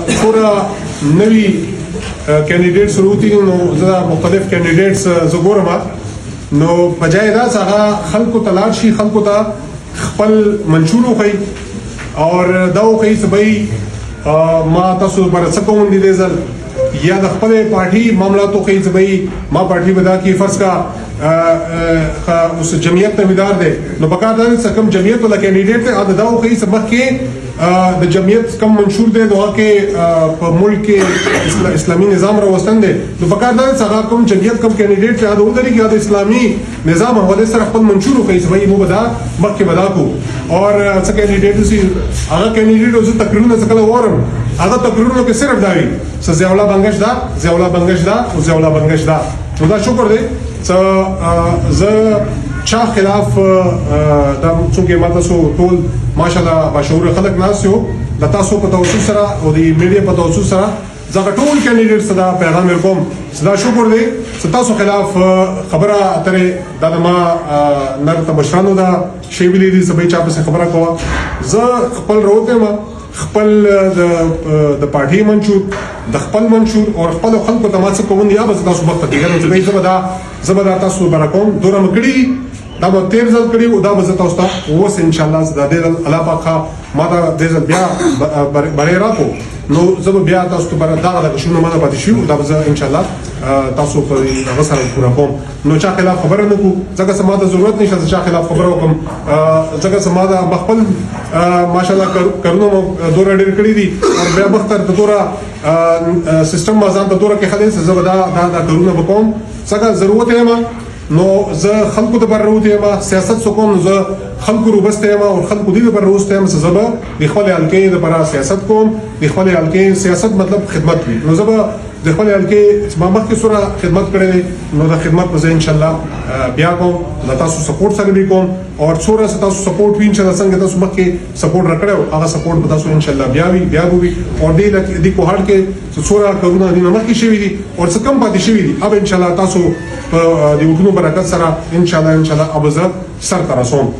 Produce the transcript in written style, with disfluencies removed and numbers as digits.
څوره نوي کینډیډیټس وروتي نو زه مختلف کینډیډیټس زه ګورم نو په ځای دا څنګه خلکو ته لاړ شي خلکو ته خپل منشور وښیي اور دا وښیي چې بھائی ما تاسو باندې څه کوم دي دې ځل یا د خپل پارټي معاملات وښیي چې بھائی ما پارټي بدا کی فرض کا اوس جمعیت تمدار دی نو پکار دا چې کوم جمعیت ولا کینډیډیټ ته دا وښیي چې مخکې د جمعیت کم منشور دی دغه کې په ملک کې اسلامي نظام راوستل دي نو پکار دا چې هغه کوم جمعیت کم کینډیډیټ ته دا ودرېږي چې د اسلامي نظام حواله سره خپل منشور وکړي چې بھائی مو بدا مخکې بدا کو اور څه کینډیډیټ سي هغه کینډیډیټ اوس تقریرونه څه کله ورم هغه تقریرونه کې صرف دا وي چې ضیاءالله بنگش دا ضیاءالله بنگش دا او ضیاءالله بنگش دا نو دا شکر دی چې زه چا خلاف دا څنګه ما تاسو ټول ماشاءالله بشعور خلک ناس یو د تاسو په توسط سره او د میډیا په توسط سره زه ټول کینډیډیټ صدا پیغام ورکوم صدا شکر دی چې تاسو خلاف خبره اترې د ما نرته مشرانو دا شی ویلي دي چې به چا په خبره کوه زه خپل روته ما خپل د پارټي منشور د خپل منشور او خپل خلکو ته ما څه کوم یا به تاسو وخت کېږي چې به زبدا تاسو برکوم دوره مکړي دا به تیر ځل کړي او دا به تاسو ته اوس ان شاء الله د دې الله پاک ما دا د ځل بیا بری راکو نو زه بیا تاسو ته بر دا د شنو ما پاتې شو دا به ان شاء الله تاسو په هغه سره پورا کوم نو چا خلاف خبره نه کو ځکه سم د ضرورت نشته چې چا خلاف خبره وکم ځکه سم دا خپل ماشاءالله کارونه دوره ډېر کړی دي او بیا بختر د دوره سیستم مازان د دوره کې خلک زبدا دا کارونه وکوم څنګه ضرورت یې ما نو زه خلکو ته بروت یم سیاست سکوم زه خلکو روبسته یم او خلکو دې پر روسته یم زبا د خپل حلقې د پر سیاست کوم د خپل حلقې سیاست مطلب خدمت وي نو زبا د خپل حلقې ما مخکې سره خدمت کړې نو د خدمت په ځای ان شاء الله بیا کوم د تاسو سپورټ سره به کوم او څوره تاسو سپورټ وین چې څنګه تاسو مخکې سپورټ راکړو هغه سپورټ به تاسو ان شاء الله بیا وي او دې کوهړ کې څوره کارونه د مخکې شوی دي او څه کم پاتې شوی دي اب ان شاء الله تاسو په دې وګړو برکت سره ان شاء الله ابزر سر ترسوم